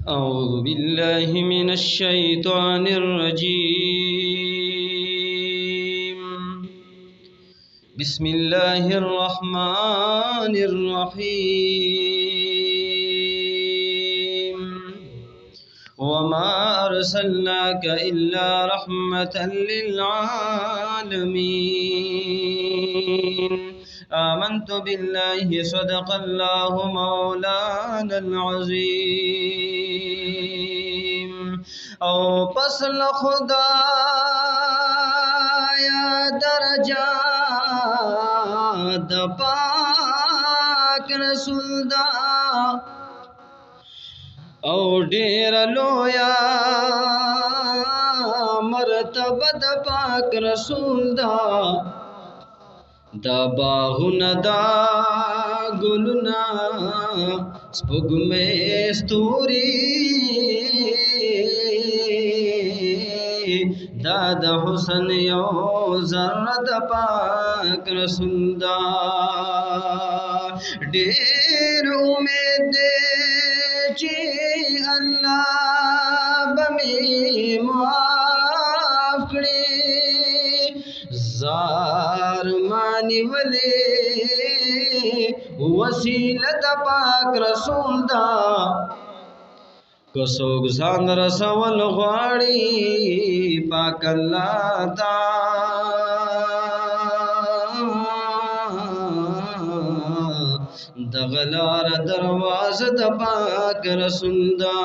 أعوذ بالله من الشيطان الرجيم. بسم الله الرحمن الرحيم. وما أرسلناك إلا رحمة للعالمين. آمنت بالله صدق الله مولانا العظيم. او پسل خدا یا درجات د پاک رسول دا او ډیر لویا مرتبه د پاک رسول دا دا باغونه دا ګلونه سپوږمۍ ستوري دا د حسن یو ذره د پاک رسول دا ډېر امید دی چې الله به مې معاف کړي زار مانی ولی وسیله د پاک رسول دا کڅوګ ځان رسول غواړي پاک الله تا د غلار دروازه د پاک رسول دا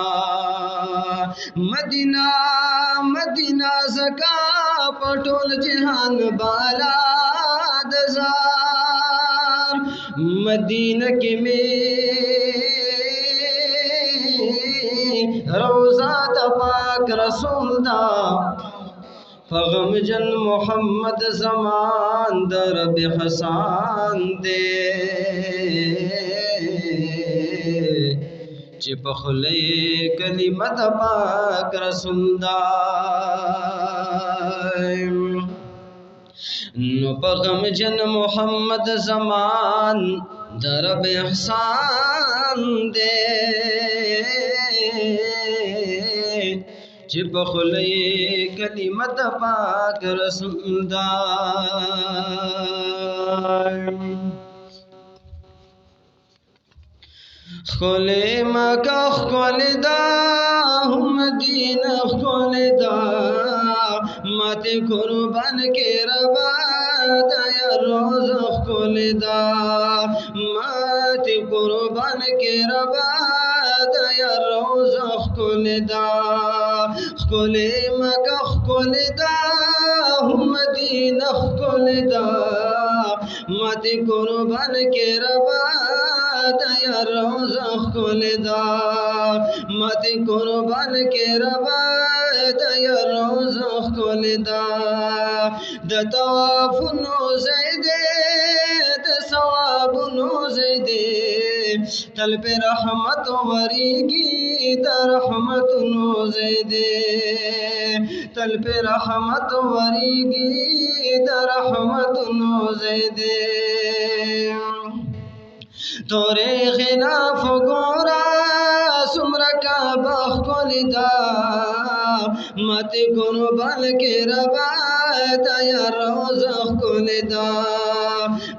مدینہ مدینہ زکا پټول جهان بالا دزار مدینہ کې می روزہ د پاک رسول دا فغم جن محمد زمان در رب حسان دے چې په خله کلمه د پاک رسول دا نو پغم جن محمد زمان در رب احسان دے چې په خله کلمه د پاک رسول دا خله مکه خله دا هم دین خله دا مت قربان کې روا دا یا روز خله دا مت قربان کې روا دا یا روز خله دا خله مکه خله دا هم دین خله دا مت قربان کې روا دا یا روز خله دا مت قربان کې روا دا یا روز خله دا د طواف نو زید د ثواب نو زید تل په رحمت وریږي د رحمت نو زید تل په رحمت وریږي د رحمت نو زید تورے خلاف گورا سمرا کا بخل دا مت قربان کے روا یا روز خل دا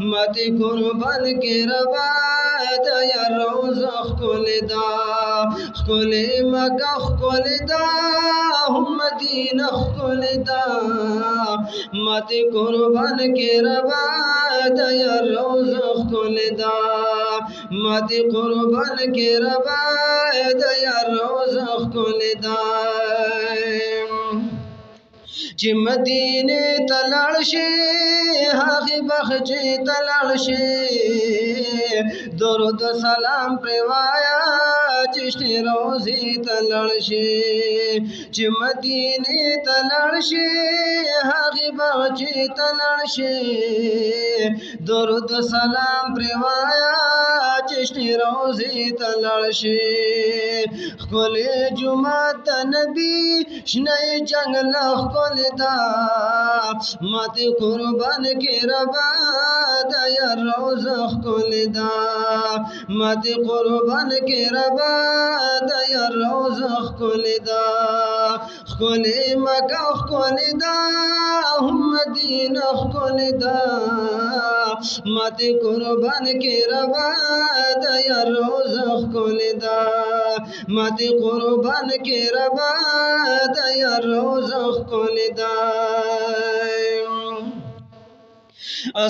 مت قربان کے روا یا روز خل دا خل مکہ خل دا ہم دین خل دا مت قربان کے روا یا روز خل دا مت قربان کے روا یا روز خل دا چې مدینه تلل شي هغه بخت تلل شي درود سلام پر وایا چشتی روزی تلړشي چې مدینه تلړشي هغه باغچې تلړشي درود سلام پروایا چشتی روزی تلړشي خپل جمعه د نبی شنه جنگل خپل دا ماته قربان کې ربا د یا روز خپل دا ماته قربان کې ربا د یا روز خپل دا خپل مکه خپل دا هم مدینه خپل دا ماته قربان کې ربا د یا روز خپل دا ماته قربان کې ربا د یا روز خپل دا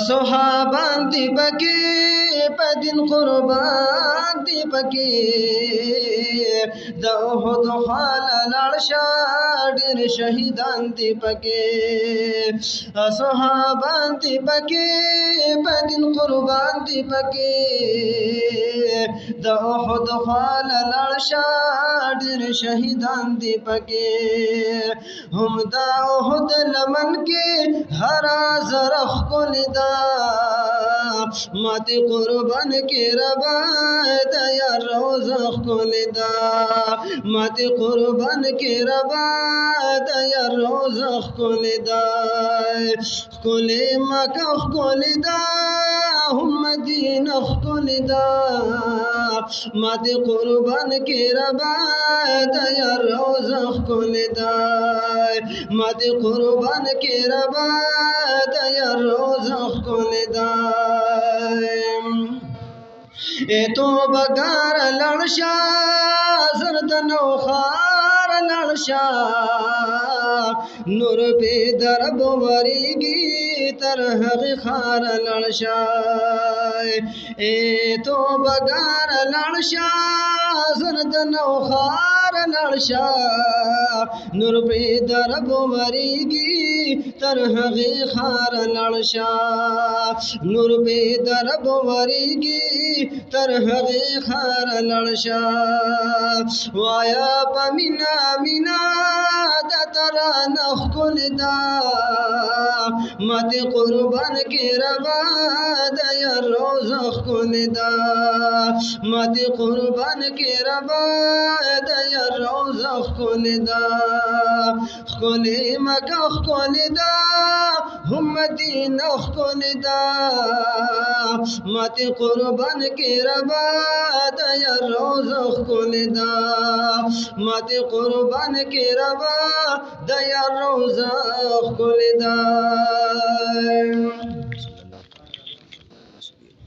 صحابان دی پکې په دین قربان دی پکې د احد حال لړشا ډېر شهیدان دی پکې صحابان دی پکې په دین قربان دی پکې د احد حال لړشا ډېر شهیدان دی پکې هم دا احد لمن کې هر زرخ کول دا ماته قربان کې ربا د یا روز کول دا ماته قربان کې ربا د یا روز کول دا کول مکه کول دا هم مدینه کول دا ماته قربان کې ربا د یا روز کول دا ماته قربان کې ربا د یا روز کول دا تو بګار لړشا زرد نو خار لړشا نور په درب وریږي تر هغه خار لړشا تو بګار لړشا زرد نو خار لړشا نور په درب وریږي تر هغه خار لړشا نور په درب وریږي تر هغه خار لړشا وایا پمینا مینا د ترانه خپل دا ماته قربان کې ربا د یا روز خپل دا ماته قربان کې ربا د یا روز خپل دا خپل مکه خپل دا هم مدینه خپل دا ماته قربان کې ربا د یا روز خپل دا ماته قربان کې ربا د یا روز خپل دا